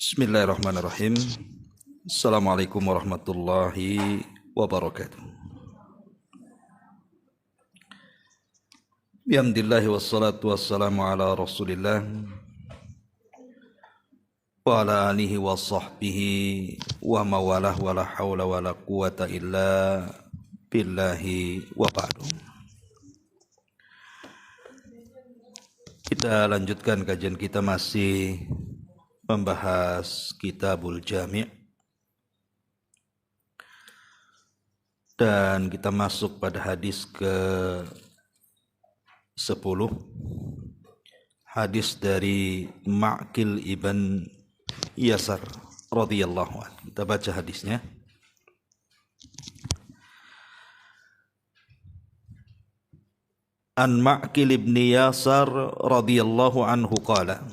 Bismillahirrahmanirrahim. Assalamualaikum warahmatullahi wabarakatuh. Bihamdillahi wassalatu wassalamu ala rasulillah wa ala alihi wa sahbihi wa mawalah wa la hawla wa la quwata illa billahi wa ba'du. Kita lanjutkan kajian kita masih membahas Kitabul Jami' dan kita masuk pada hadis ke-10, hadis dari Ma'qil ibn Yasar radhiyallahu anhu. Kita baca hadisnya. An Ma'qil ibn Yasar radhiyallahu anhu qala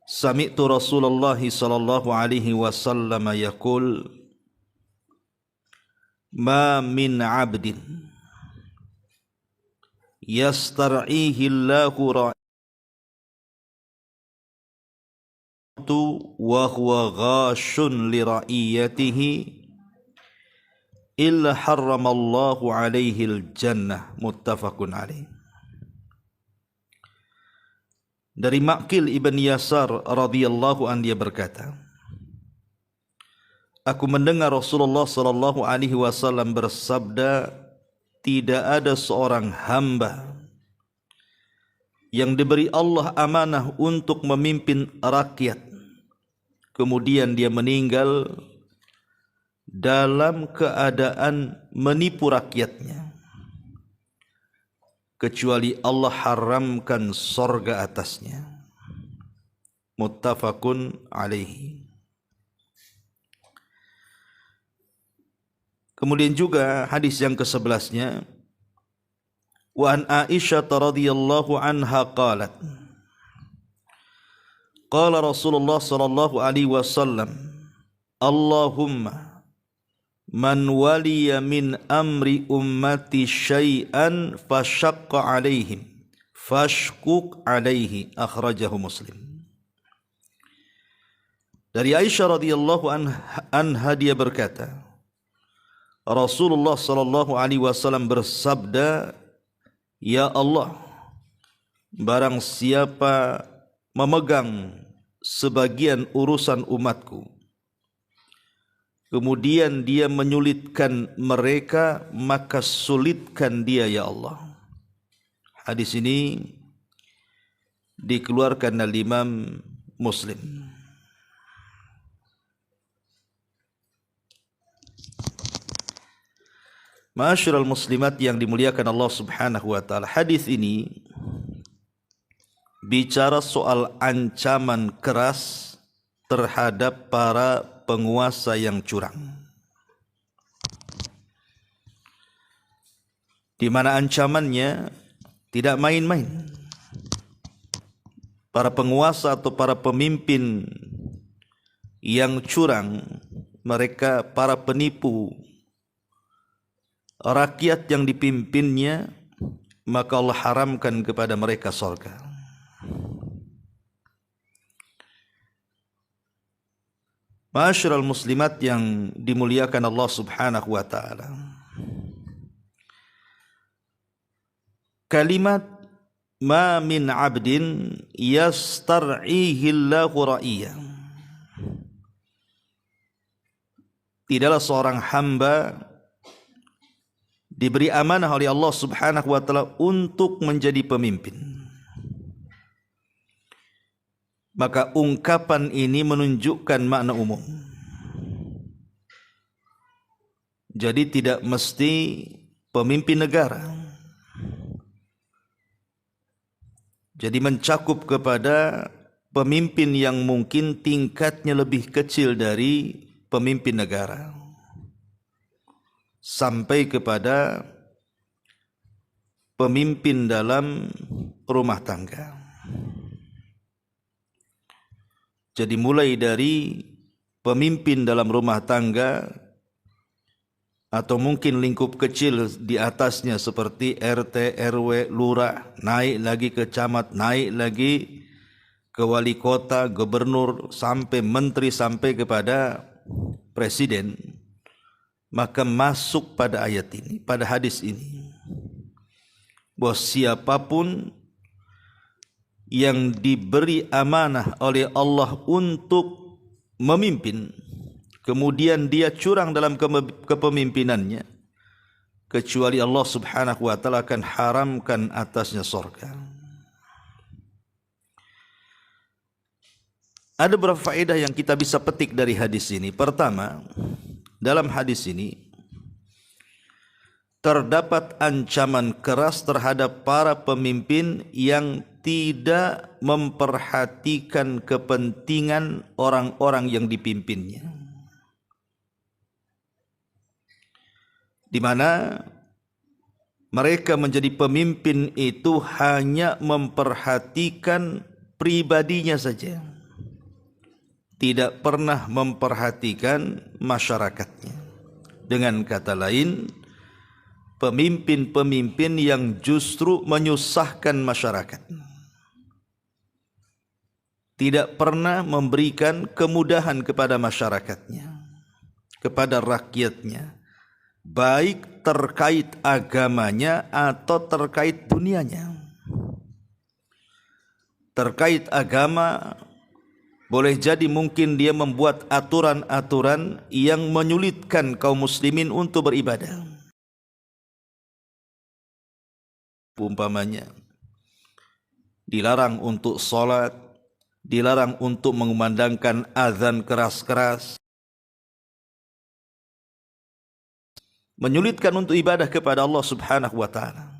Sami'tu Rasulullah sallallahu alaihi wasallam yaqul ma min 'abdin yastar'ihi Allahu ra'atu wa huwa ghashun li ra'iyatihi illa harramallahu 'alaihi al-jannah muttafaqun alaih. Dari Ma'qil ibn Yasar radhiyallahu anhu dia berkata, aku mendengar Rasulullah sallallahu alaihi wasallam bersabda, tidak ada seorang hamba yang diberi Allah amanah untuk memimpin rakyat, kemudian dia meninggal dalam keadaan menipu rakyatnya, kecuali Allah haramkan sorga atasnya. Muttafaqun alaihi. Kemudian juga hadis yang ke-11-nya, wa an Aisyah radhiyallahu anha qalat qala Rasulullah sallallahu alaihi wasallam Allahumma man waliya min amri ummati syai'an fashaqqa alaihim fashkuk alaihi, akhrajahu Muslim. Dari Aisyah radhiyallahu anha dia berkata, Rasulullah sallallahu alaihi wasallam bersabda, ya Allah, barang siapa memegang sebagian urusan umatku, kemudian dia menyulitkan mereka, maka sulitkan dia ya Allah. Hadis ini dikeluarkan oleh Imam Muslim. Ma'asyiral muslimat yang dimuliakan Allah Subhanahu wa taala, hadis ini bicara soal ancaman keras terhadap para penguasa yang curang, di mana ancamannya tidak main-main. Para penguasa atau para pemimpin yang curang, mereka para penipu rakyat yang dipimpinnya, maka Allah haramkan kepada mereka surga. Ma'asyiral muslimat yang dimuliakan Allah Subhanahu wa taala, kalimat ma min 'abdin yastar'ihi Allahu ra'iyya, tidaklah seorang hamba diberi amanah oleh Allah Subhanahu wa taala untuk menjadi pemimpin. Maka ungkapan ini menunjukkan makna umum. Jadi tidak mesti pemimpin negara. Jadi mencakup kepada pemimpin yang mungkin tingkatnya lebih kecil dari pemimpin negara, sampai kepada pemimpin dalam rumah tangga. Jadi mulai dari pemimpin dalam rumah tangga atau mungkin lingkup kecil di atasnya seperti RT, RW, lurah, naik lagi ke camat, naik lagi ke wali kota, gubernur, sampai menteri, sampai kepada presiden, maka masuk pada ayat ini, pada hadis ini, bahwa siapapun yang diberi amanah oleh Allah untuk memimpin, kemudian dia curang dalam kepemimpinannya, kecuali Allah subhanahu wa ta'ala akan haramkan atasnya surga. Ada beberapa faedah yang kita bisa petik dari hadis ini. Pertama, dalam hadis ini terdapat ancaman keras terhadap para pemimpin yang tidak memperhatikan kepentingan orang-orang yang dipimpinnya, di mana mereka menjadi pemimpin itu hanya memperhatikan pribadinya saja, tidak pernah memperhatikan masyarakatnya. Dengan kata lain, pemimpin-pemimpin yang justru menyusahkan masyarakat, tidak pernah memberikan kemudahan kepada masyarakatnya, kepada rakyatnya, baik terkait agamanya atau terkait dunianya. Terkait agama, boleh jadi mungkin dia membuat aturan-aturan yang menyulitkan kaum muslimin untuk beribadah. Umpamanya, dilarang untuk sholat, dilarang untuk mengumandangkan azan keras-keras, menyulitkan untuk ibadah kepada Allah subhanahu wa ta'ala.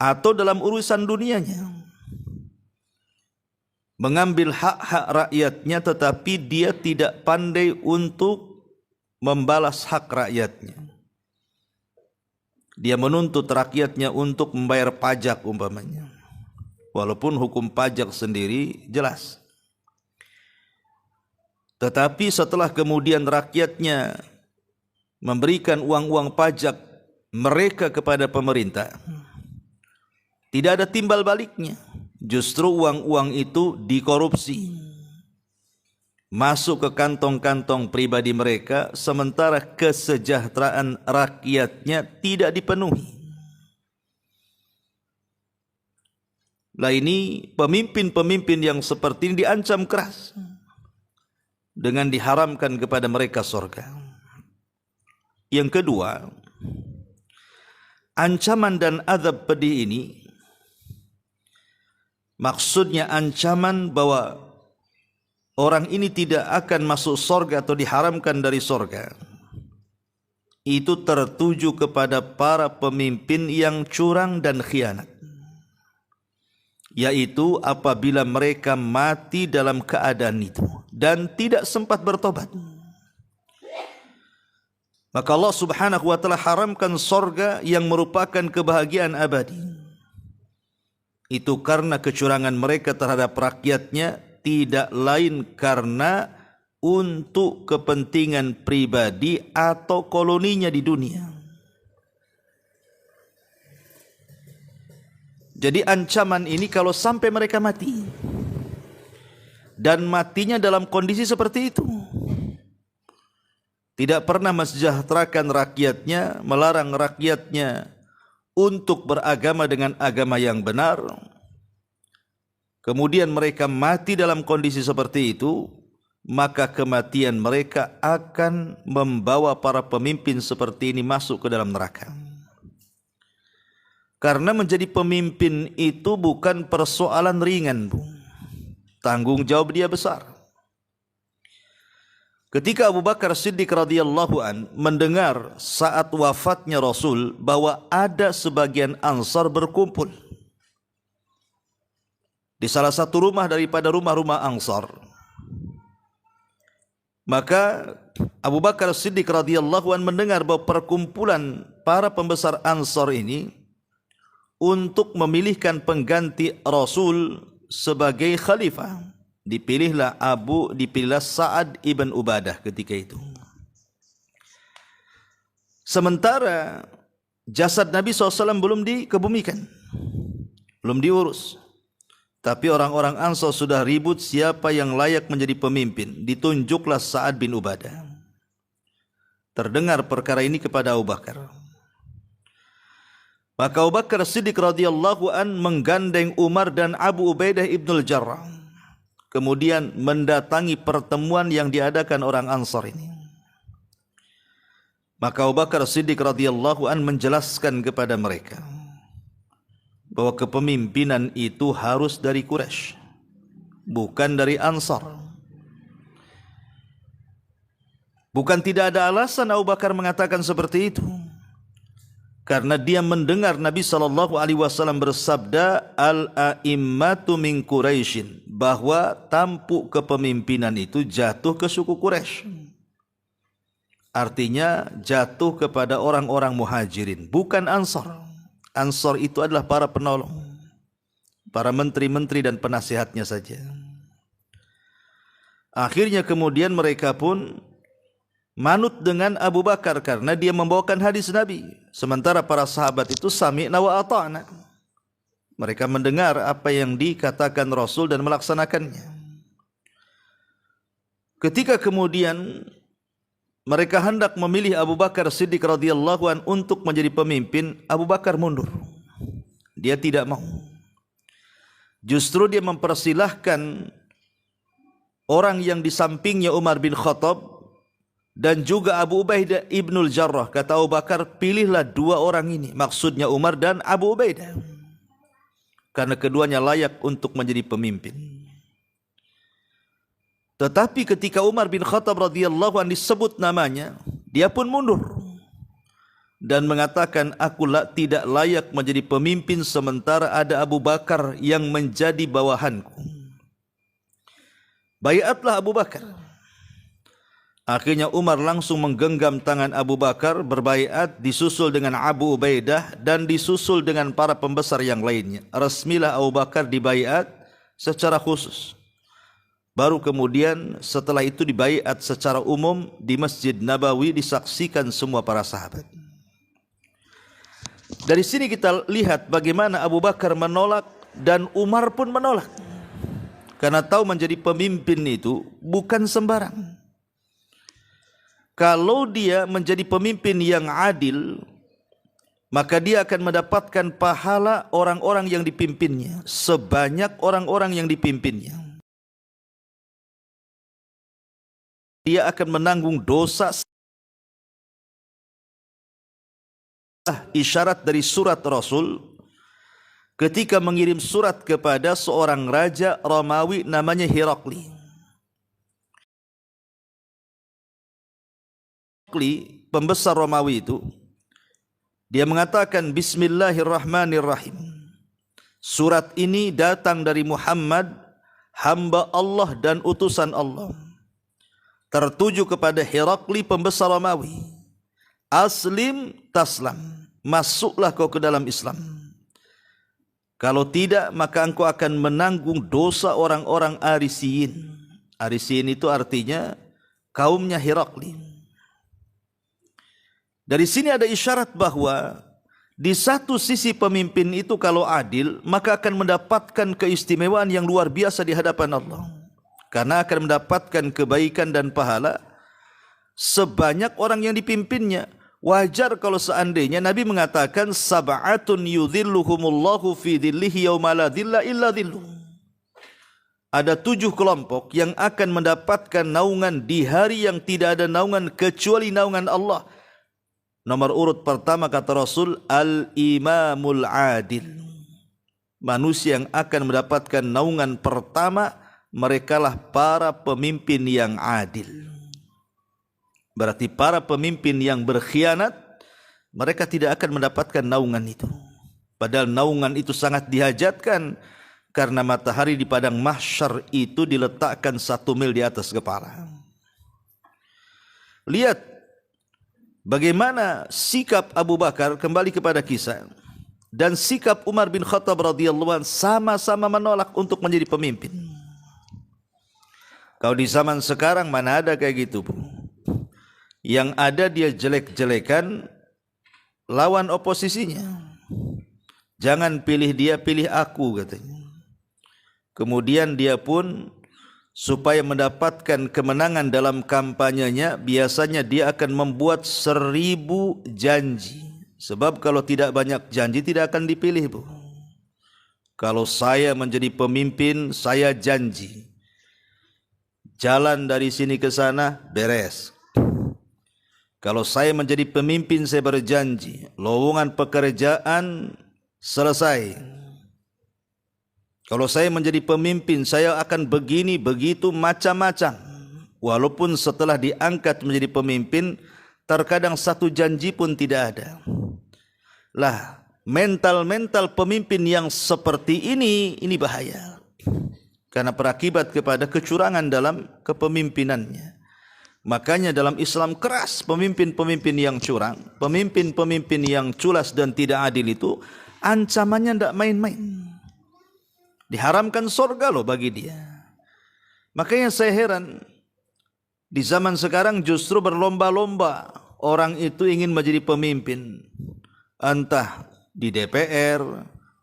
Atau dalam urusan dunianya, mengambil hak-hak rakyatnya tetapi dia tidak pandai untuk membalas hak rakyatnya. Dia menuntut rakyatnya untuk membayar pajak umpamanya, walaupun hukum pajak sendiri jelas. Tetapi setelah kemudian rakyatnya memberikan uang-uang pajak mereka kepada pemerintah, tidak ada timbal baliknya. Justru uang-uang itu dikorupsi, masuk ke kantong-kantong pribadi mereka, sementara kesejahteraan rakyatnya tidak dipenuhi. Lah ini pemimpin-pemimpin yang seperti ini diancam keras dengan diharamkan kepada mereka surga. Yang kedua, ancaman dan azab pedih ini maksudnya ancaman bahwa orang ini tidak akan masuk surga atau diharamkan dari surga. Itu tertuju kepada para pemimpin yang curang dan khianat, yaitu apabila mereka mati dalam keadaan itu dan tidak sempat bertobat, maka Allah subhanahu wa ta'ala haramkan surga yang merupakan kebahagiaan abadi. Itu karena kecurangan mereka terhadap rakyatnya, tidak lain karena untuk kepentingan pribadi atau koloninya di dunia. Jadi ancaman ini kalau sampai mereka mati, dan matinya dalam kondisi seperti itu, tidak pernah mensejahterakan rakyatnya, melarang rakyatnya untuk beragama dengan agama yang benar, kemudian mereka mati dalam kondisi seperti itu, maka kematian mereka akan membawa para pemimpin seperti ini masuk ke dalam neraka. Karena menjadi pemimpin itu bukan persoalan ringan, Bu. Tanggung jawab dia besar. Ketika Abu Bakar Siddiq radhiyallahu an mendengar saat wafatnya Rasul bahwa ada sebagian Ansar berkumpul di salah satu rumah daripada rumah-rumah Ansar, maka Abu Bakar Siddiq radhiyallahu an mendengar bahwa perkumpulan para pembesar Ansar ini untuk memilihkan pengganti Rasul sebagai khalifah. Dipilihlah Sa'ad ibn Ubadah ketika itu. Sementara jasad Nabi SAW belum dikebumikan, belum diurus. Tapi orang-orang Ansar sudah ribut siapa yang layak menjadi pemimpin. Ditunjuklah Sa'ad bin Ubadah. Terdengar perkara ini kepada Abu Bakar. Maka Abu Bakar Siddiq radhiyallahu an menggandeng Umar dan Abu Ubaidah ibnul Jarrah. Kemudian mendatangi pertemuan yang diadakan orang Ansar ini. Maka Abu Bakar Siddiq radhiyallahu an menjelaskan kepada mereka bahwa kepemimpinan itu harus dari Quraisy, bukan dari Ansar. Bukan tidak ada alasan Abu Bakar mengatakan seperti itu, karena dia mendengar Nabi SAW bersabda, al-a'immatu min Quraisyin, bahwa tampuk kepemimpinan itu jatuh ke suku Quraisy. Artinya jatuh kepada orang-orang muhajirin, bukan Ansar. Ansar itu adalah para penolong, para menteri-menteri dan penasihatnya saja. Akhirnya kemudian mereka pun manut dengan Abu Bakar karena dia membawakan hadis Nabi. Sementara para sahabat itu sami'na wa ata'na. Mereka mendengar apa yang dikatakan Rasul dan melaksanakannya. Ketika kemudian mereka hendak memilih Abu Bakar Siddiq radhiyallahu an untuk menjadi pemimpin, Abu Bakar mundur. Dia tidak mau. Justru dia mempersilahkan orang yang di sampingnya Umar bin Khattab dan juga Abu Ubaidah ibnul Jarrah. Kata Abu Bakar, pilihlah dua orang ini. Maksudnya Umar dan Abu Ubaidah. Karena keduanya layak untuk menjadi pemimpin. Tetapi ketika Umar bin Khattab radhiyallahu anhu disebut namanya, dia pun mundur dan mengatakan, aku tidak layak menjadi pemimpin sementara ada Abu Bakar yang menjadi bawahanku. Baiatlah Abu Bakar. Akhirnya Umar langsung menggenggam tangan Abu Bakar, berbaiat, disusul dengan Abu Ubaidah dan disusul dengan para pembesar yang lainnya. Resmilah Abu Bakar dibaiat secara khusus. Baru kemudian setelah itu dibaiat secara umum di Masjid Nabawi, disaksikan semua para sahabat. Dari sini kita lihat bagaimana Abu Bakar menolak dan Umar pun menolak. Karena tahu menjadi pemimpin itu bukan sembarang. Kalau dia menjadi pemimpin yang adil, maka dia akan mendapatkan pahala orang-orang yang dipimpinnya sebanyak orang-orang yang dipimpinnya. Dia akan menanggung dosa. Isyarat dari surat Rasul ketika mengirim surat kepada seorang raja Romawi namanya Herakli. Pembesar Romawi itu, dia mengatakan, Bismillahirrahmanirrahim. Surat ini datang dari Muhammad, hamba Allah dan utusan Allah, tertuju kepada Herakli, pembesar Romawi. Aslim taslam, masuklah kau ke dalam Islam. Kalau tidak, maka engkau akan menanggung dosa orang-orang Arisiyin. Arisiyin itu artinya kaumnya Herakli. Dari sini ada isyarat bahwa di satu sisi pemimpin itu kalau adil, maka akan mendapatkan keistimewaan yang luar biasa di hadapan Allah. Karena akan mendapatkan kebaikan dan pahala sebanyak orang yang dipimpinnya. Wajar kalau seandainya Nabi mengatakan, sab'atun yudhilluhumullahu fi dhillihi yawma la dhilla illa dhilluh. Ada 7 kelompok yang akan mendapatkan naungan di hari yang tidak ada naungan kecuali naungan Allah. Nomor urut pertama kata Rasul, al-imamul adil. Manusia yang akan mendapatkan naungan pertama, merekalah para pemimpin yang adil. Berarti para pemimpin yang berkhianat, mereka tidak akan mendapatkan naungan itu. Padahal naungan itu sangat dihajatkan, karena matahari di padang mahsyar itu diletakkan 1 mil di atas kepala. Lihat bagaimana sikap Abu Bakar, kembali kepada kisah, dan sikap Umar bin Khattab radhiyallahu anhu sama-sama menolak untuk menjadi pemimpin. Kalau di zaman sekarang mana ada kayak gitu, Bu? Yang ada dia jelek-jelekan lawan oposisinya. Jangan pilih dia, pilih aku, katanya. Kemudian dia pun supaya mendapatkan kemenangan dalam kampanyenya, biasanya dia akan membuat 1000 janji. Sebab kalau tidak banyak janji tidak akan dipilih, Bu. Kalau saya menjadi pemimpin, saya janji jalan dari sini ke sana beres. Kalau saya menjadi pemimpin, saya berjanji lowongan pekerjaan selesai. Kalau saya menjadi pemimpin, saya akan begini, begitu, macam-macam. Walaupun setelah diangkat menjadi pemimpin, terkadang satu janji pun tidak ada. Lah, mental-mental pemimpin yang seperti ini bahaya. Karena berakibat kepada kecurangan dalam kepemimpinannya. Makanya dalam Islam keras pemimpin-pemimpin yang curang, pemimpin-pemimpin yang culas dan tidak adil itu ancamannya tidak main-main. Diharamkan surga loh bagi dia. Makanya saya heran, di zaman sekarang justru berlomba-lomba orang itu ingin menjadi pemimpin. Entah di DPR,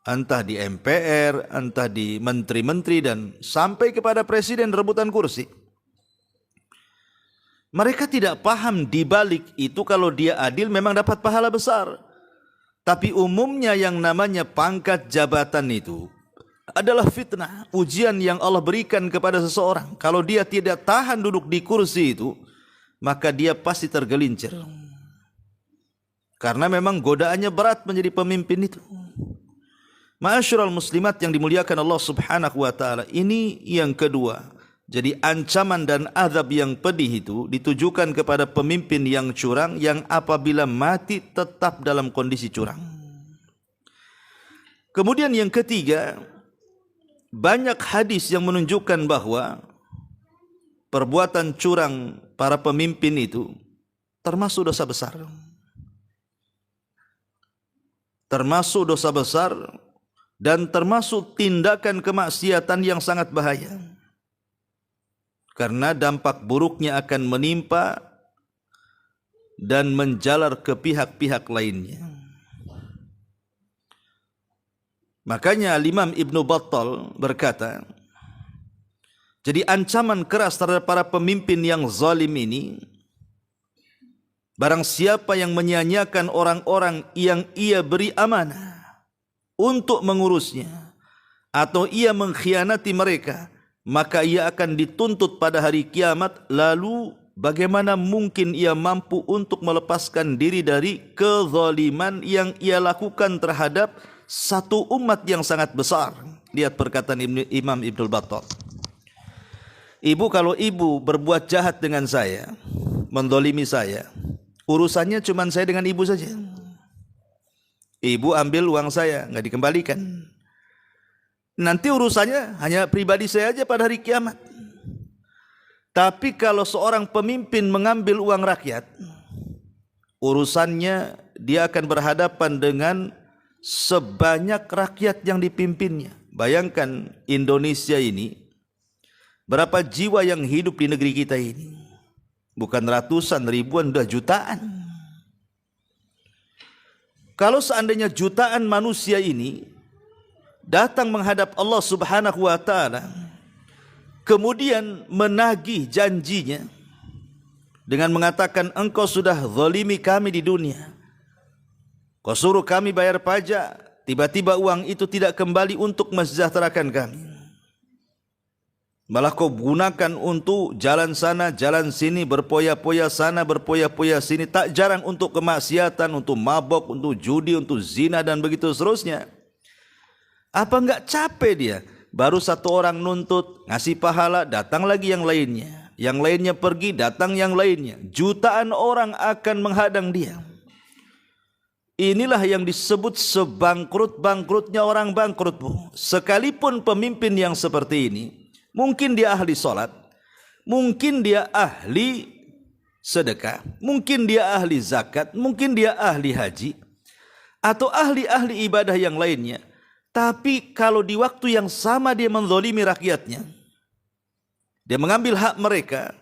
entah di MPR, entah di menteri-menteri dan sampai kepada presiden rebutan kursi. Mereka tidak paham di balik itu kalau dia adil memang dapat pahala besar. Tapi umumnya yang namanya pangkat jabatan itu adalah fitnah, ujian yang Allah berikan kepada seseorang. Kalau dia tidak tahan duduk di kursi itu, maka dia pasti tergelincir. Karena memang godaannya berat menjadi pemimpin itu. Ma'asyiral muslimat yang dimuliakan Allah Subhanahu wa taala, ini yang kedua. Jadi ancaman dan azab yang pedih itu ditujukan kepada pemimpin yang curang, yang apabila mati tetap dalam kondisi curang. Kemudian yang ketiga, banyak hadis yang menunjukkan bahwa perbuatan curang para pemimpin itu termasuk dosa besar. Termasuk dosa besar dan termasuk tindakan kemaksiatan yang sangat bahaya. Karena dampak buruknya akan menimpa dan menjalar ke pihak-pihak lainnya. Makanya Imam Ibn Battal berkata, jadi ancaman keras terhadap para pemimpin yang zalim ini, barang siapa yang menyia-nyiakan orang-orang yang ia beri amanah untuk mengurusnya, atau ia mengkhianati mereka, maka ia akan dituntut pada hari kiamat. Lalu bagaimana mungkin ia mampu untuk melepaskan diri dari kezaliman yang ia lakukan terhadap satu umat yang sangat besar. Lihat perkataan Imam Ibn Battal. Ibu, kalau ibu berbuat jahat dengan saya, mendolimi saya, urusannya cuma saya dengan ibu saja. Ibu ambil uang saya, nggak dikembalikan. Nanti urusannya hanya pribadi saya aja pada hari kiamat. Tapi kalau seorang pemimpin mengambil uang rakyat, urusannya dia akan berhadapan dengan sebanyak rakyat yang dipimpinnya. Bayangkan Indonesia ini, berapa jiwa yang hidup di negeri kita ini? Bukan ratusan, ribuan, sudah jutaan. Kalau seandainya jutaan manusia ini datang menghadap Allah Subhanahu wa taala, kemudian menagih janjinya dengan mengatakan, engkau sudah zalimi kami di dunia, kau suruh kami bayar pajak, tiba-tiba uang itu tidak kembali untuk mensejahterakan kami, malah kau gunakan untuk jalan sana, jalan sini, berpoya-poya sana, berpoya-poya sini, tak jarang untuk kemaksiatan, untuk mabok, untuk judi, untuk zina dan begitu seterusnya. Apa enggak capek dia? Baru satu orang nuntut, ngasih pahala, datang lagi yang lainnya. Yang lainnya pergi, datang yang lainnya. Jutaan orang akan menghadang dia. Inilah yang disebut sebangkrut-bangkrutnya orang bangkrut, Bu. Sekalipun pemimpin yang seperti ini, mungkin dia ahli sholat, mungkin dia ahli sedekah, mungkin dia ahli zakat, mungkin dia ahli haji, atau ahli-ahli ibadah yang lainnya. Tapi kalau di waktu yang sama dia menzalimi rakyatnya, dia mengambil hak mereka,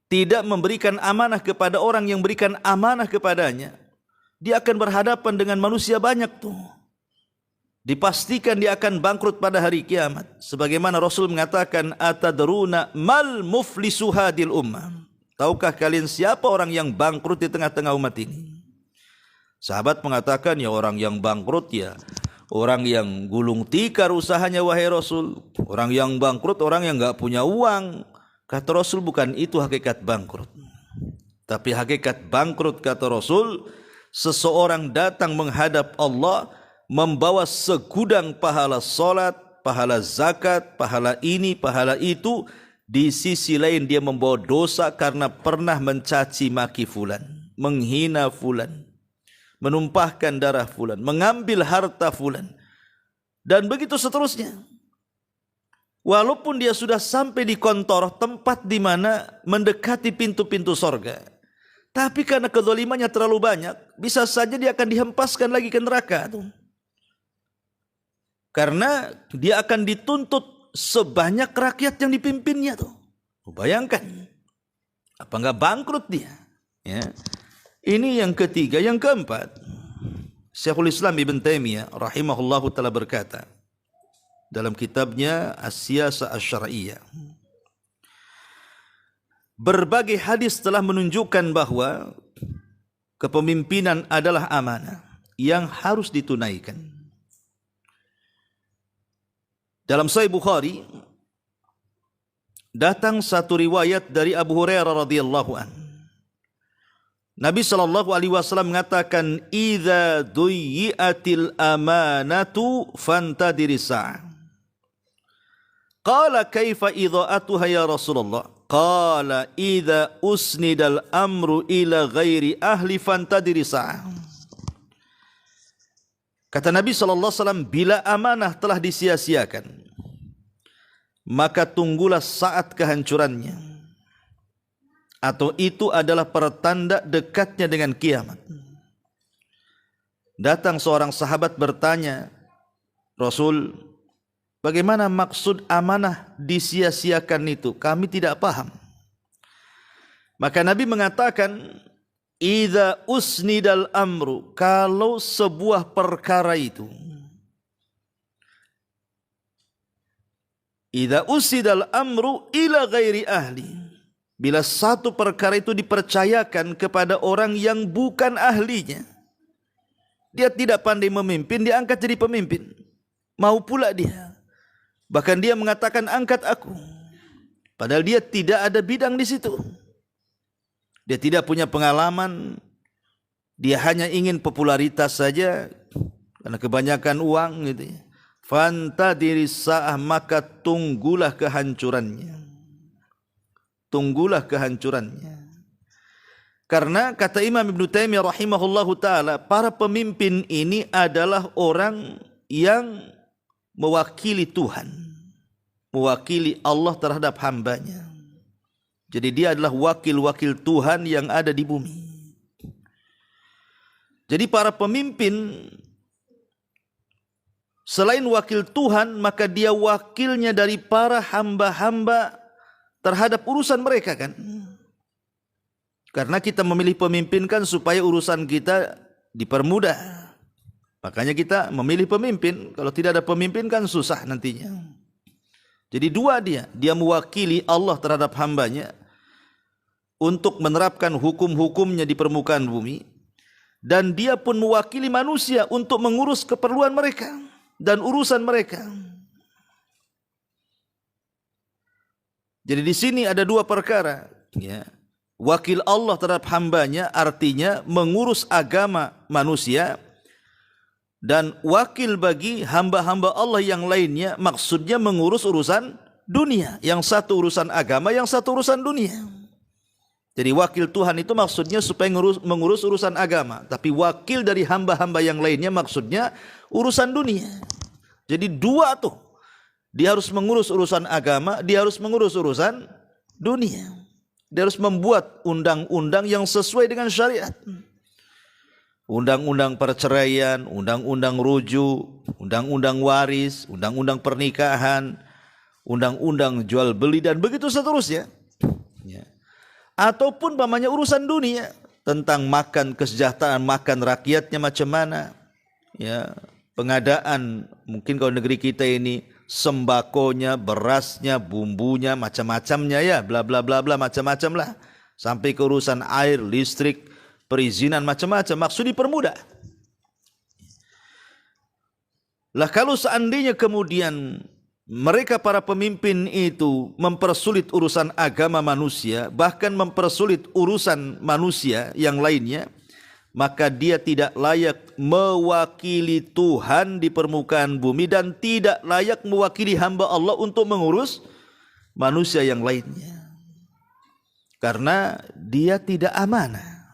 tidak memberikan amanah kepada orang yang berikan amanah kepadanya, dia akan berhadapan dengan manusia banyak tuh. dipastikan dia akan bangkrut pada hari kiamat. Sebagaimana Rasul mengatakan, atadruna mal muflisu hadil ummah. Tahukah kalian siapa orang yang bangkrut di tengah-tengah umat ini? Sahabat mengatakan, ya orang yang bangkrut ya orang yang gulung tikar usahanya wahai Rasul. Orang yang bangkrut orang yang enggak punya uang. Kata Rasul, bukan itu hakikat bangkrut. Tapi hakikat bangkrut kata Rasul, seseorang datang menghadap Allah membawa segudang pahala salat, pahala zakat, pahala ini, pahala itu. Di sisi lain dia membawa dosa karena pernah mencaci maki fulan, menghina fulan, menumpahkan darah fulan, mengambil harta fulan, dan begitu seterusnya. Walaupun dia sudah sampai di kontor, tempat di mana mendekati pintu-pintu sorga, tapi karena kezalimannya terlalu banyak, bisa saja dia akan dihempaskan lagi ke neraka. Karena dia akan dituntut sebanyak rakyat yang dipimpinnya tuh. Bayangkan, apa enggak bangkrut dia? Ya. Ini yang ketiga. Yang keempat, Syekhul Islam Ibn Taimiyah rahimahullahu taala berkata dalam kitabnya As-Siyasah Asy-Syar'iyyah, berbagai hadis telah menunjukkan bahwa kepemimpinan adalah amanah yang harus ditunaikan. Dalam Sahih Bukhari datang satu riwayat dari Abu Hurairah radhiyallahu an. Nabi sallallahu alaihi wasallam mengatakan, "Idza duyyi'atil amanatu fantadiris sa'ah." Qala kaifa idha'atuha ya Rasulullah? Qala idza usnidal amru ila ghairi ahli fantadiris sa'ah. Kata Nabi SAW, bila amanah telah disia-siakan, maka tunggulah saat kehancurannya. Atau itu adalah pertanda dekatnya dengan kiamat. Datang seorang sahabat bertanya, Rasul, bagaimana maksud amanah disia-siakan itu? Kami tidak paham. Maka Nabi mengatakan, idza usnidal amru, kalau sebuah perkara itu, idza usnidal amru ila ghairi ahli, bila satu perkara itu dipercayakan kepada orang yang bukan ahlinya, dia tidak pandai memimpin, diangkat jadi pemimpin, mau pula dia, bahkan dia mengatakan angkat aku, padahal dia tidak ada bidang di situ. Dia tidak punya pengalaman, dia hanya ingin popularitas saja karena kebanyakan uang gitu ya. Fantadiris sa'ah, maka tunggulah kehancurannya. Tunggulah kehancurannya. Karena kata Imam Ibn Taimiyah rahimahullahu taala, para pemimpin ini adalah orang yang mewakili Tuhan, mewakili Allah terhadap hambanya. Jadi dia adalah wakil-wakil Tuhan yang ada di bumi. Jadi para pemimpin selain wakil Tuhan, maka dia wakilnya dari para hamba-hamba terhadap urusan mereka kan. Karena kita memilih pemimpin kan supaya urusan kita dipermudah. Makanya kita memilih pemimpin. Kalau tidak ada pemimpin kan susah nantinya. Jadi dua dia mewakili Allah terhadap hambanya untuk menerapkan hukum-hukumnya di permukaan bumi, dan dia pun mewakili manusia untuk mengurus keperluan mereka dan urusan mereka. Jadi di sini ada dua perkara, ya. Wakil Allah terhadap hambanya artinya mengurus agama manusia, dan wakil bagi hamba-hamba Allah yang lainnya maksudnya mengurus urusan dunia. Yang satu urusan agama, yang satu urusan dunia. Jadi wakil Tuhan itu maksudnya supaya mengurus urusan agama, tapi wakil dari hamba-hamba yang lainnya maksudnya urusan dunia. Jadi dua tuh, dia harus mengurus urusan agama, dia harus mengurus urusan dunia. Dia harus membuat undang-undang yang sesuai dengan syariat. Undang-undang perceraian, undang-undang rujuk, undang-undang waris, undang-undang pernikahan, undang-undang jual beli, dan begitu seterusnya. Ya. Ataupun pamannya urusan dunia, tentang makan, kesejahteraan makan rakyatnya macam mana, ya, pengadaan Mungkin kalau negeri kita ini sembakonya, berasnya, bumbunya, macam-macamnya ya, bla bla bla bla, macam-macam lah. Sampai ke urusan air, listrik, perizinan, macam-macam. Maksud dipermudah. Lah kalau seandainya kemudian mereka para pemimpin itu mempersulit urusan agama manusia, bahkan mempersulit urusan manusia yang lainnya, maka dia tidak layak mewakili Tuhan di permukaan bumi dan tidak layak mewakili hamba Allah untuk mengurus manusia yang lainnya. Karena dia tidak amanah.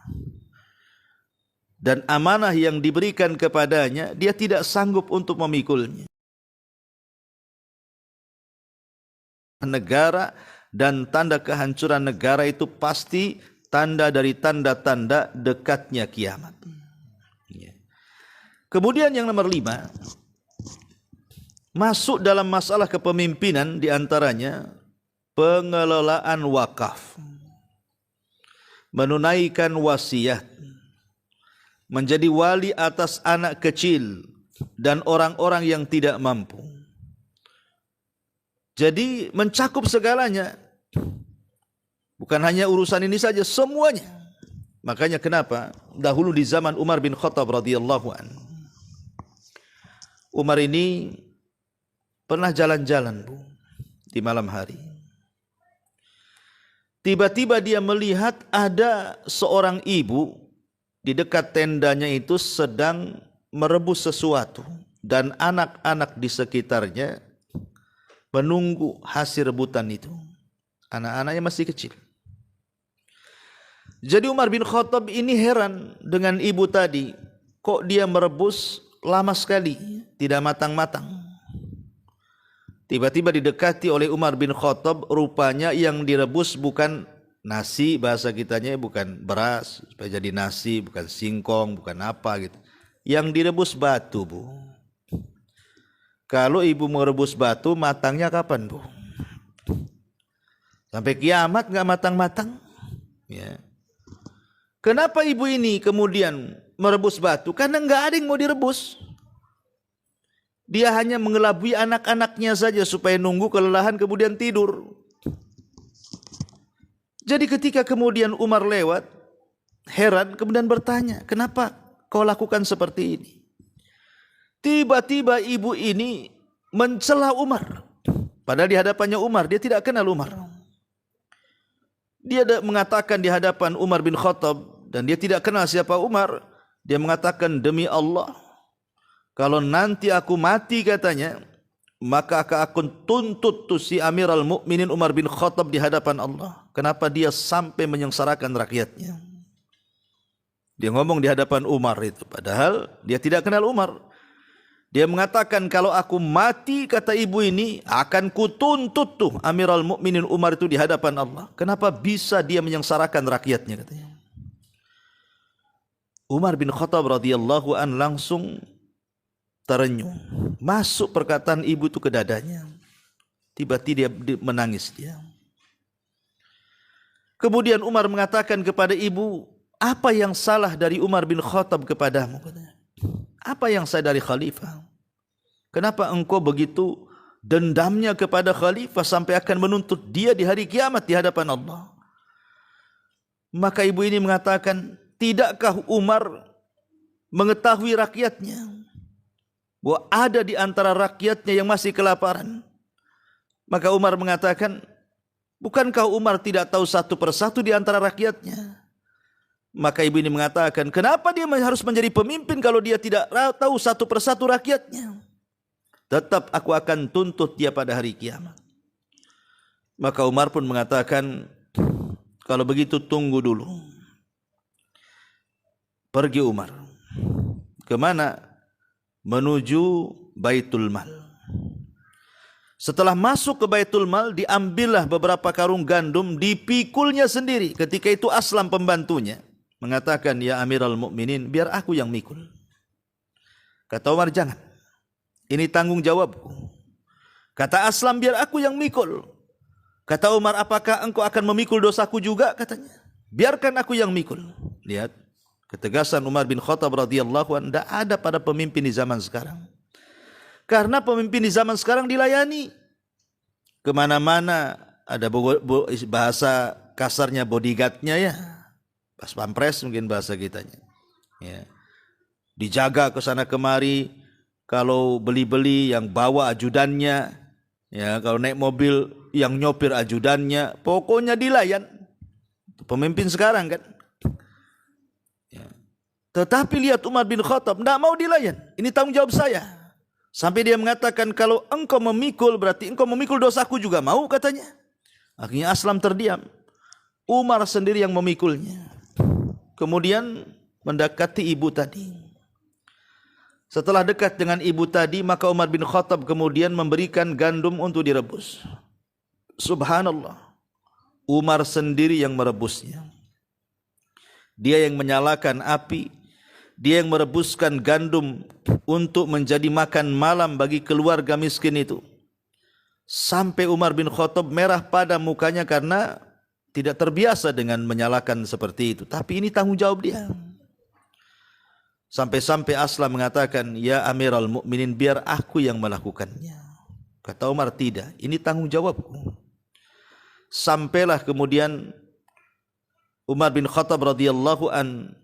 Dan amanah yang diberikan kepadanya, dia tidak sanggup untuk memikulnya. Negara dan tanda kehancuran negara itu pasti tanda dari tanda-tanda dekatnya kiamat. Kemudian yang nomor 5, masuk dalam masalah kepemimpinan diantaranya pengelolaan wakaf, menunaikan wasiat, menjadi wali atas anak kecil dan orang-orang yang tidak mampu. Jadi mencakup segalanya. Bukan hanya urusan ini saja, semuanya. Makanya kenapa dahulu di zaman Umar bin Khattab radhiyallahu anhu, Umar ini pernah jalan-jalan, Bu, di malam hari. Tiba-tiba dia melihat ada seorang ibu di dekat tendanya itu sedang merebus sesuatu dan anak-anak di sekitarnya menunggu hasil rebutan itu. Anak-anaknya masih kecil. Jadi Umar bin Khattab ini heran dengan ibu tadi. Kok dia merebus lama sekali, tidak matang-matang. Tiba-tiba didekati oleh Umar bin Khattab, rupanya yang direbus bukan nasi, bahasa kitanya bukan beras, supaya jadi nasi, bukan singkong, bukan apa gitu. Yang direbus batu, Bu. Kalau ibu merebus batu, matangnya kapan, Bu? Sampai kiamat nggak matang-matang. Ya. Kenapa ibu ini kemudian merebus batu? Karena nggak ada yang mau direbus. Dia hanya mengelabui anak-anaknya saja supaya nunggu kelelahan kemudian tidur. Jadi ketika kemudian Umar lewat, heran kemudian bertanya, kenapa kau lakukan seperti ini? Tiba-tiba ibu ini mencela Umar. Padahal di hadapannya Umar, dia tidak kenal Umar. Dia mengatakan di hadapan Umar bin Khattab, dan dia tidak kenal siapa Umar. Dia mengatakan, demi Allah, kalau nanti aku mati katanya, maka akan tuntut tu si Amirul Mukminin Umar bin Khattab di hadapan Allah. Kenapa dia sampai menyengsarakan rakyatnya? Dia ngomong di hadapan Umar itu, padahal dia tidak kenal Umar. Dia mengatakan, kalau aku mati, kata ibu ini, akan kutuntut tuh Amirul Mukminin Umar itu di hadapan Allah. Kenapa bisa dia menyengsarakan rakyatnya, katanya. Umar bin Khattab radhiyallahu an langsung terenyuh. Masuk perkataan ibu itu ke dadanya. Tiba-tiba dia menangis dia. Kemudian Umar mengatakan kepada ibu, apa yang salah dari Umar bin Khattab kepadamu? Katanya. Apa yang saya dari khalifah? Kenapa engkau begitu dendamnya kepada khalifah sampai akan menuntut dia di hari kiamat di hadapan Allah? Maka ibu ini mengatakan, tidakkah Umar mengetahui rakyatnya bahwa ada di antara rakyatnya yang masih kelaparan? Maka Umar mengatakan, bukankah Umar tidak tahu satu persatu di antara rakyatnya? Maka ibu ini mengatakan, kenapa dia harus menjadi pemimpin kalau dia tidak tahu satu persatu rakyatnya? Tetap aku akan tuntut dia pada hari kiamat. Maka Umar pun mengatakan, kalau begitu tunggu dulu. Pergi Umar. Kemana? Menuju Baitul Mal. Setelah masuk ke Baitul Mal, diambillah beberapa karung gandum, dipikulnya sendiri. Ketika itu Aslam pembantunya mengatakan, ya Amirul Mukminin, biar aku yang mikul. Kata Umar, jangan. Ini tanggung jawabku. Kata Aslam, biar aku yang mikul. Kata Umar, apakah engkau akan memikul dosaku juga? Katanya. Biarkan aku yang mikul. Lihat ketegasan Umar bin Khattab radhiyallahu anhu, tidak ada pada pemimpin di zaman sekarang. Karena pemimpin di zaman sekarang dilayani. Kemana-mana ada bahasa kasarnya bodyguardnya ya. Pas pampres mungkin bahasa kitanya. Ya. Dijaga ke sana kemari. Kalau beli-beli yang bawa ajudannya. Ya, kalau naik mobil yang nyopir ajudannya. Pokoknya dilayan. Pemimpin sekarang kan. Ya. Tetapi lihat Umar bin Khattab tidak mau dilayan. Ini tanggung jawab saya. Sampai dia mengatakan kalau engkau memikul berarti engkau memikul dosaku juga mau katanya. Akhirnya Aslam terdiam. Umar sendiri yang memikulnya. Kemudian mendekati ibu tadi. Setelah dekat dengan ibu tadi maka Umar bin Khattab kemudian memberikan gandum untuk direbus. Subhanallah. Umar sendiri yang merebusnya. Dia yang menyalakan api. Dia yang merebuskan gandum untuk menjadi makan malam bagi keluarga miskin itu. Sampai Umar bin Khattab merah pada mukanya karena tidak terbiasa dengan menyalakan seperti itu. Tapi ini tanggung jawab dia. Sampai-sampai Aslam mengatakan, ya Amiral Mukminin, biar aku yang melakukannya. Kata Umar, tidak, ini tanggung jawabku. Sampailah kemudian Umar bin Khattab radhiyallahu an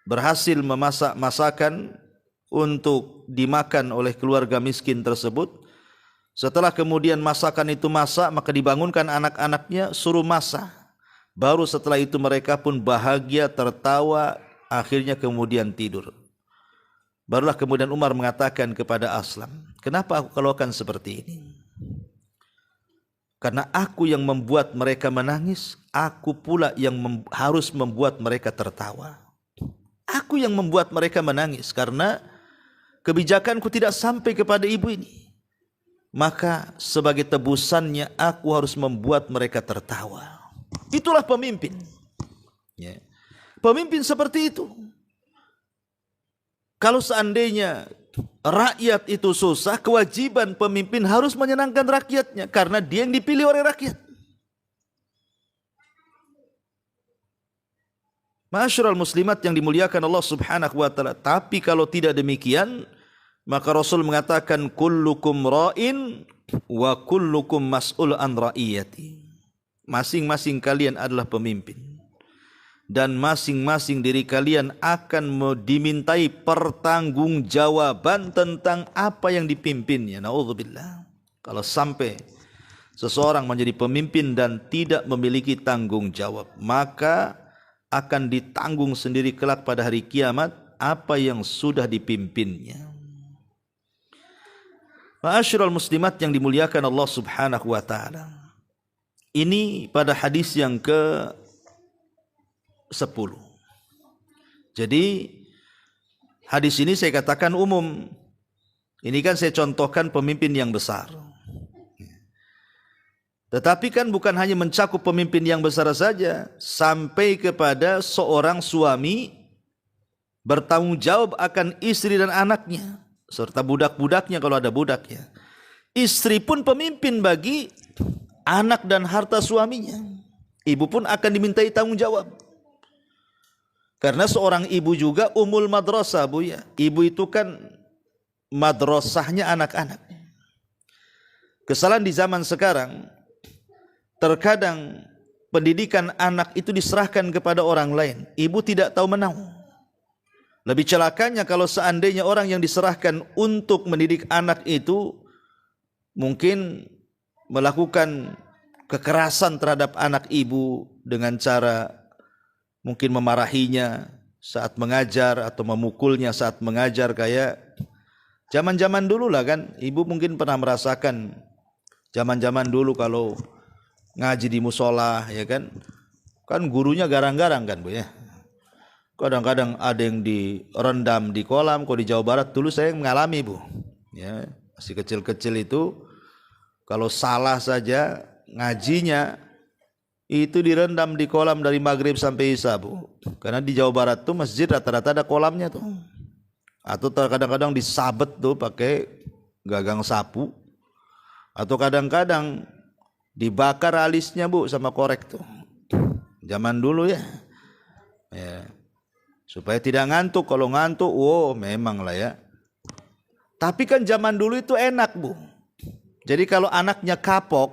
berhasil memasak masakan untuk dimakan oleh keluarga miskin tersebut. Setelah kemudian masakan itu masak, maka dibangunkan anak-anaknya suruh masak. Baru setelah itu mereka pun bahagia, tertawa, akhirnya kemudian tidur. Barulah kemudian Umar mengatakan kepada Aslam, kenapa aku lakukan seperti ini? Karena aku yang membuat mereka menangis, aku pula yang harus membuat mereka tertawa. Aku yang membuat mereka menangis karena kebijakanku tidak sampai kepada ibu ini. Maka sebagai tebusannya aku harus membuat mereka tertawa. Itulah pemimpin. Ya. Pemimpin seperti itu. Kalau seandainya rakyat itu susah, kewajiban pemimpin harus menyenangkan rakyatnya karena dia yang dipilih oleh rakyat. Ma'asyiral muslimat yang dimuliakan Allah Subhanahu wa taala. Tapi kalau tidak demikian, maka Rasul mengatakan kullukum ra'in wa kullukum mas'ul an ra'iyati. Masing-masing kalian adalah pemimpin dan masing-masing diri kalian akan dimintai pertanggungjawaban tentang apa yang dipimpinnya. Nauzubillah. Kalau sampai seseorang menjadi pemimpin dan tidak memiliki tanggung jawab, maka akan ditanggung sendiri kelak pada hari kiamat apa yang sudah dipimpinnya. Ma'asyiral muslimat yang dimuliakan Allah Subhanahu wa taala. Ini pada hadis yang ke-10. Jadi hadis ini saya katakan umum. Ini kan saya contohkan pemimpin yang besar. Tetapi kan bukan hanya mencakup pemimpin yang besar saja, sampai kepada seorang suami bertanggung jawab akan istri dan anaknya, serta budak-budaknya kalau ada budaknya. Istri pun pemimpin bagi anak dan harta suaminya. Ibu pun akan dimintai tanggung jawab. Karena seorang ibu juga umul madrasah, Bu ya. Ibu itu kan madrasahnya anak-anak. Kesalahan di zaman sekarang, terkadang pendidikan anak itu diserahkan kepada orang lain. Ibu tidak tahu menahu. Lebih celakanya kalau seandainya orang yang diserahkan untuk mendidik anak itu mungkin melakukan kekerasan terhadap anak ibu dengan cara mungkin memarahinya saat mengajar atau memukulnya saat mengajar, kayak zaman-zaman dulu lah kan. Ibu mungkin pernah merasakan zaman-zaman dulu kalau ngaji di musola, ya kan gurunya garang-garang kan, Bu ya. Kadang-kadang ada yang direndam di kolam. Kalau di Jawa Barat dulu saya mengalami, Bu ya, masih kecil-kecil itu kalau salah saja ngajinya itu direndam di kolam dari maghrib sampai isya, Bu. Karena di Jawa Barat tuh masjid rata-rata ada kolamnya tuh. Atau kadang-kadang disabet tuh pakai gagang sapu. Atau kadang-kadang dibakar alisnya, Bu, sama korek tuh. Zaman dulu ya. Supaya tidak ngantuk. Kalau ngantuk, memang lah ya. Tapi kan zaman dulu itu enak, Bu. Jadi kalau anaknya kapok,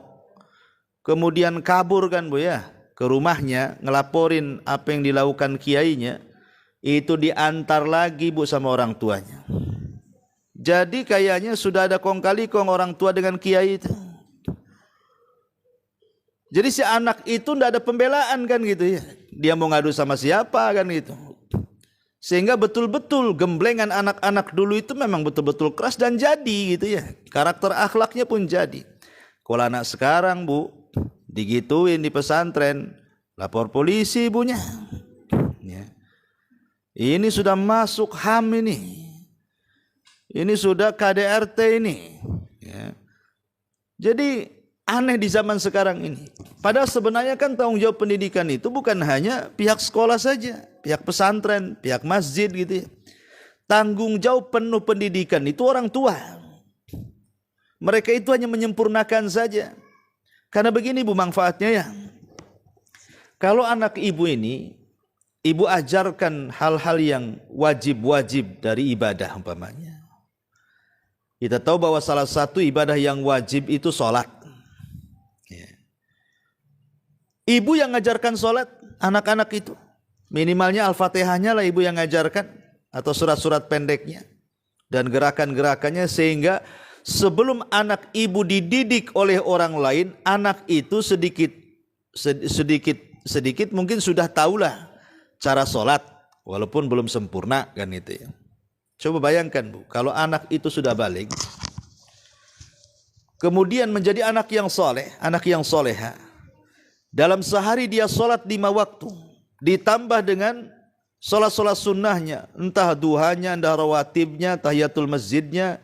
kemudian kabur kan, Bu ya, ke rumahnya, ngelaporin apa yang dilakukan kiainya, itu diantar lagi, Bu, sama orang tuanya. Jadi kayaknya sudah ada kong kali kong orang tua dengan kiai itu. Jadi si anak itu ndak ada pembelaan kan gitu ya. Dia mau ngadu sama siapa kan gitu. Sehingga betul-betul gemblengan anak-anak dulu itu memang betul-betul keras dan jadi gitu ya. Karakter akhlaknya pun jadi. Kalau anak sekarang, Bu, digituin di pesantren, lapor polisi ibunya. Ya. Ini sudah masuk HAM ini. Ini sudah KDRT ini. Ya. Jadi aneh di zaman sekarang ini. Padahal sebenarnya kan tanggung jawab pendidikan itu bukan hanya pihak sekolah saja, pihak pesantren, pihak masjid gitu ya. Tanggung jawab penuh pendidikan itu orang tua. Mereka itu hanya menyempurnakan saja. Karena begini, Bu, manfaatnya ya. Kalau anak ibu ini, ibu ajarkan hal-hal yang wajib-wajib dari ibadah umpamanya. Kita tahu bahwa salah satu ibadah yang wajib itu sholat. Ibu yang ngajarkan sholat anak-anak itu. Minimalnya Al-Fatihahnya lah ibu yang ngajarkan. Atau surat-surat pendeknya. Dan gerakan-gerakannya sehingga sebelum anak ibu dididik oleh orang lain, anak itu sedikit mungkin sudah tahulah cara sholat. Walaupun belum sempurna kan itu ya. Coba bayangkan, Bu, kalau anak itu sudah balik, kemudian menjadi anak yang soleh, anak yang soleha. Dalam sehari dia sholat 5 waktu. Ditambah dengan sholat-sholat sunnahnya. Entah duhanya, entah rawatibnya, tahiyatul masjidnya,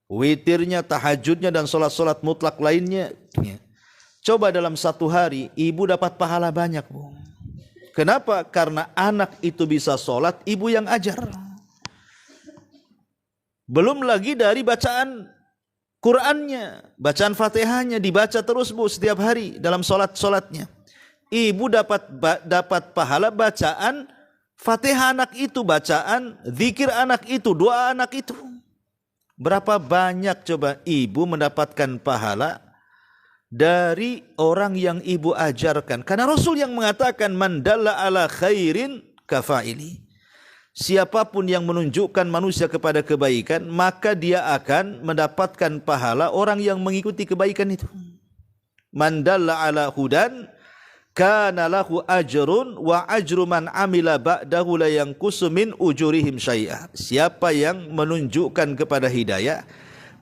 witirnya, tahajudnya, dan sholat-sholat mutlak lainnya. Coba dalam satu hari, ibu dapat pahala banyak, Bu. Kenapa? Karena anak itu bisa sholat, ibu yang ajar. Belum lagi dari bacaan Qurannya, bacaan Fatihahnya dibaca terus, Bu, setiap hari dalam sholatnya. Ibu dapat pahala bacaan Fatihah anak itu, bacaan zikir anak itu, doa anak itu. Berapa banyak coba ibu mendapatkan pahala dari orang yang ibu ajarkan. Karena Rasul yang mengatakan man dalla ala khairin kafaili. Siapapun yang menunjukkan manusia kepada kebaikan, maka dia akan mendapatkan pahala orang yang mengikuti kebaikan itu. Man dalla ala hudan kana lahu ajrun wa ajru man amila ba'dahu la yanqusu min ujurihim syai'a. Siapa yang menunjukkan kepada hidayah,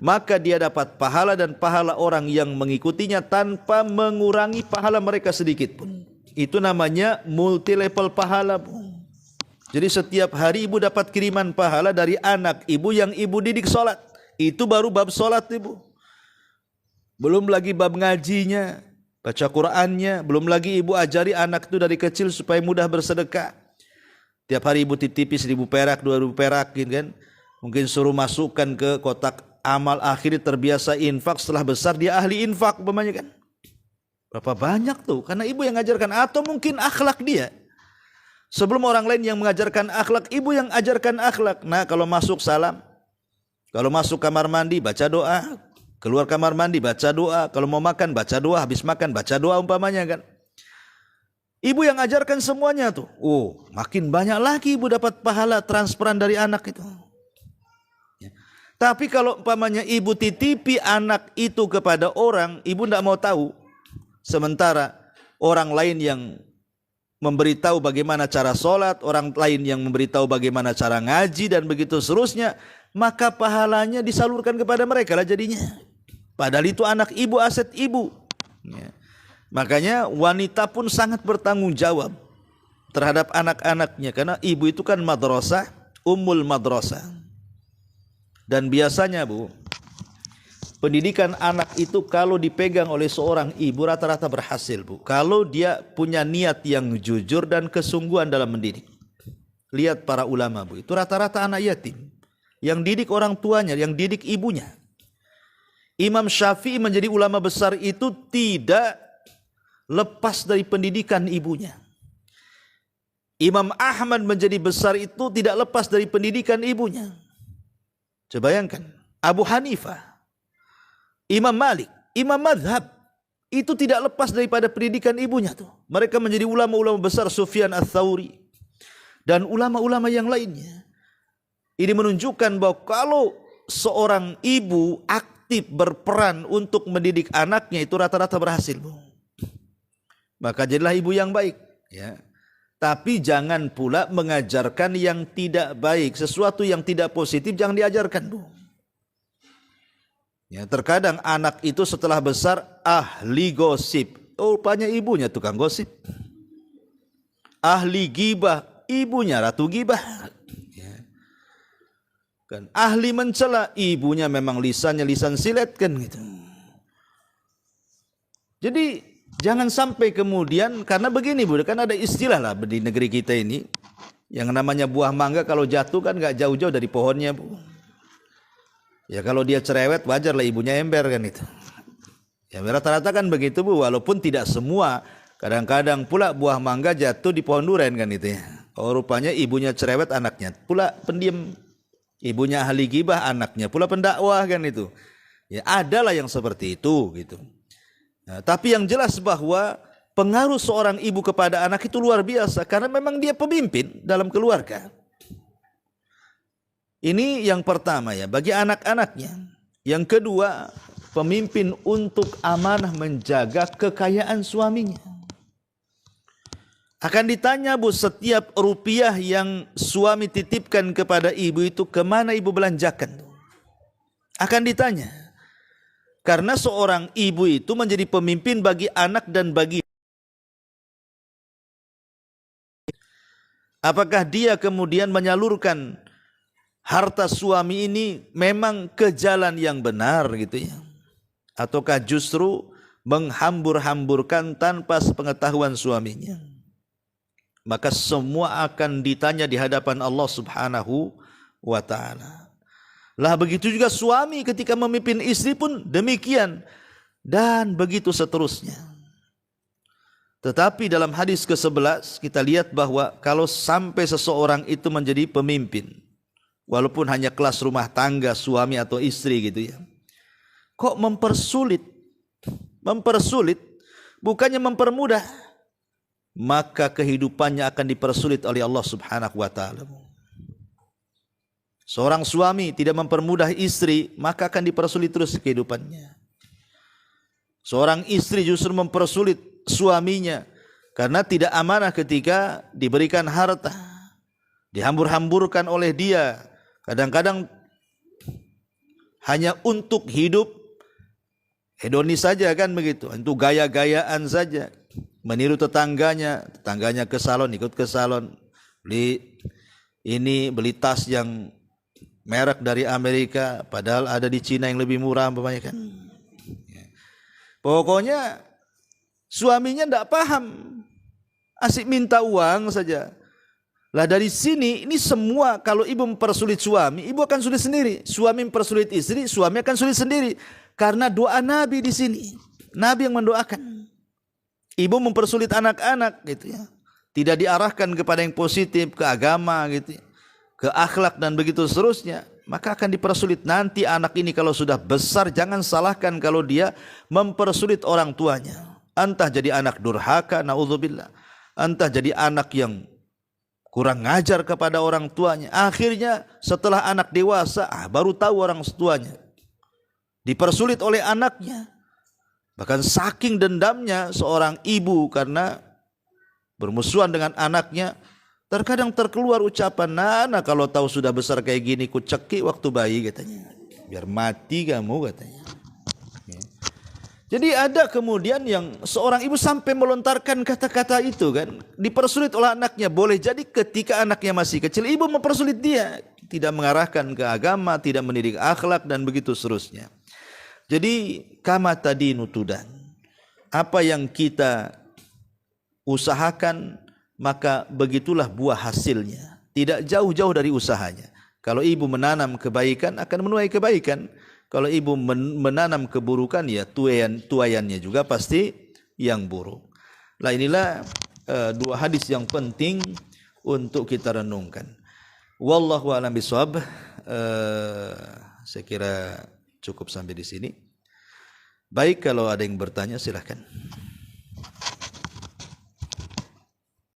maka dia dapat pahala dan pahala orang yang mengikutinya tanpa mengurangi pahala mereka sedikit pun. Itu namanya multi level pahala, Bu. Jadi setiap hari ibu dapat kiriman pahala dari anak ibu yang ibu didik sholat. Itu baru bab sholat, ibu. Belum lagi bab ngajinya, baca Qurannya. Belum lagi ibu ajari anak itu dari kecil supaya mudah bersedekah. Tiap hari ibu titipi 1.000 perak, 2.000 perak gitu kan. Mungkin suruh masukkan ke kotak amal, akhirnya terbiasa infak. Setelah besar dia ahli infak umpamanya kan. Berapa banyak tuh, karena ibu yang ngajarkan. Atau mungkin akhlak dia. Sebelum orang lain yang mengajarkan akhlak, ibu yang ajarkan akhlak. Nah, kalau masuk salam, kalau masuk kamar mandi baca doa, keluar kamar mandi baca doa, kalau mau makan baca doa, habis makan baca doa umpamanya kan. Ibu yang ajarkan semuanya tuh. Oh, makin banyak lagi ibu dapat pahala transferan dari anak itu. Ya. Tapi kalau umpamanya ibu titipi anak itu kepada orang, ibu tidak mau tahu. Sementara orang lain yang memberitahu bagaimana cara sholat, orang lain yang memberitahu bagaimana cara ngaji dan begitu seterusnya, maka pahalanya disalurkan kepada mereka lah jadinya. Padahal itu anak ibu, aset ibu. Ya. Makanya wanita pun sangat bertanggung jawab terhadap anak-anaknya, karena ibu itu kan madrasah, ummul madrasah. Dan biasanya, Bu, pendidikan anak itu kalau dipegang oleh seorang ibu rata-rata berhasil, Bu. Kalau dia punya niat yang jujur dan kesungguhan dalam mendidik. Lihat para ulama, Bu, itu rata-rata anak yatim. Yang didik orang tuanya, yang didik ibunya. Imam Syafi'i menjadi ulama besar itu tidak lepas dari pendidikan ibunya. Imam Ahmad menjadi besar itu tidak lepas dari pendidikan ibunya. Coba bayangkan, Abu Hanifah, Imam Malik, imam madhab, itu tidak lepas daripada pendidikan ibunya tuh. Mereka menjadi ulama-ulama besar, Sufyan Ats-Tsauri dan ulama-ulama yang lainnya. Ini menunjukkan bahwa kalau seorang ibu aktif berperan untuk mendidik anaknya, itu rata-rata berhasil, Bu. Maka jadilah ibu yang baik, ya. Tapi jangan pula mengajarkan yang tidak baik, sesuatu yang tidak positif jangan diajarkan, Bu. Ya, terkadang anak itu setelah besar ahli gosip. Oh, rupanya ibunya tukang gosip. Ahli gibah, ibunya ratu gibah. Ya. Kan ahli mencela, ibunya memang lisannya lisan silet kan gitu. Jadi jangan sampai kemudian, karena begini Bu, kan ada istilah lah di negeri kita ini, yang namanya buah mangga kalau jatuh kan gak jauh-jauh dari pohonnya, Bu. Ya kalau dia cerewet wajar lah ibunya ember kan itu. Ya rata-rata kan begitu, Bu, walaupun tidak semua. Kadang-kadang pula buah mangga jatuh di pohon durian kan itu ya. Oh, rupanya ibunya cerewet, anaknya pula pendiam. Ibunya ahli gibah, anaknya pula pendakwah kan itu. Ya adalah yang seperti itu gitu. Nah, tapi yang jelas bahwa pengaruh seorang ibu kepada anak itu luar biasa, karena memang dia pemimpin dalam keluarga. Ini yang pertama ya, bagi anak-anaknya. Yang kedua, pemimpin untuk amanah menjaga kekayaan suaminya. Akan ditanya, Bu, setiap rupiah yang suami titipkan kepada ibu itu kemana ibu belanjakan? Akan ditanya. Karena seorang ibu itu menjadi pemimpin bagi anak dan bagi. Apakah dia kemudian menyalurkan harta suami ini memang ke jalan yang benar gitu ya? Ataukah justru menghambur-hamburkan tanpa sepengetahuan suaminya? Maka semua akan ditanya di hadapan Allah Subhanahu wa ta'ala. Lah begitu juga suami ketika memimpin istri pun demikian. Dan begitu seterusnya. Tetapi dalam hadis ke-11 kita lihat bahwa kalau sampai seseorang itu menjadi pemimpin, walaupun hanya kelas rumah tangga suami atau istri gitu ya, kok mempersulit, bukannya mempermudah, maka kehidupannya akan dipersulit oleh Allah Subhanahu wa ta'ala. Seorang suami tidak mempermudah istri, maka akan dipersulit terus kehidupannya. Seorang istri justru mempersulit suaminya karena tidak amanah ketika diberikan harta, dihambur-hamburkan oleh dia, kadang-kadang hanya untuk hidup hedonis saja kan begitu, untuk gaya-gayaan saja, meniru tetangganya ke salon, ikut ke salon, beli tas yang merek dari Amerika, padahal ada di Cina yang lebih murah umpamanya kan. Pokoknya suaminya tidak paham, asik minta uang saja. Lah dari sini ini semua, kalau ibu mempersulit suami, ibu akan sulit sendiri. Suami mempersulit istri, suami akan sulit sendiri. Karena doa Nabi di sini, Nabi yang mendoakan. Ibu mempersulit anak-anak gitu ya, tidak diarahkan kepada yang positif, ke agama gitu ya, ke akhlak dan begitu seterusnya, maka akan dipersulit. Nanti anak ini kalau sudah besar, jangan salahkan kalau dia mempersulit orang tuanya. Entah jadi anak durhaka, naudzubillah, entah jadi anak yang kurang ngajar kepada orang tuanya. Akhirnya setelah anak dewasa, baru tahu orang tuanya. Dipersulit oleh anaknya. Bahkan saking dendamnya seorang ibu karena bermusuhan dengan anaknya, terkadang terkeluar ucapan, "Nana kalau tahu sudah besar kayak gini, ku cekik waktu bayi," katanya. "Biar mati kamu," katanya. Jadi ada kemudian yang seorang ibu sampai melontarkan kata-kata itu kan, dipersulit oleh anaknya. Boleh jadi ketika anaknya masih kecil, ibu mempersulit dia, tidak mengarahkan ke agama, tidak mendidik akhlak dan begitu seterusnya. Jadi kama tadinu tudan. Apa yang kita usahakan, maka begitulah buah hasilnya. Tidak jauh-jauh dari usahanya. Kalau ibu menanam kebaikan, akan menuai kebaikan. Kalau ibu menanam keburukan, ya tuayannya juga pasti yang buruk. Nah inilah dua hadis yang penting untuk kita renungkan. Wallahu a'lam bishawab. Saya kira cukup sampai di sini. Baik, kalau ada yang bertanya silahkan.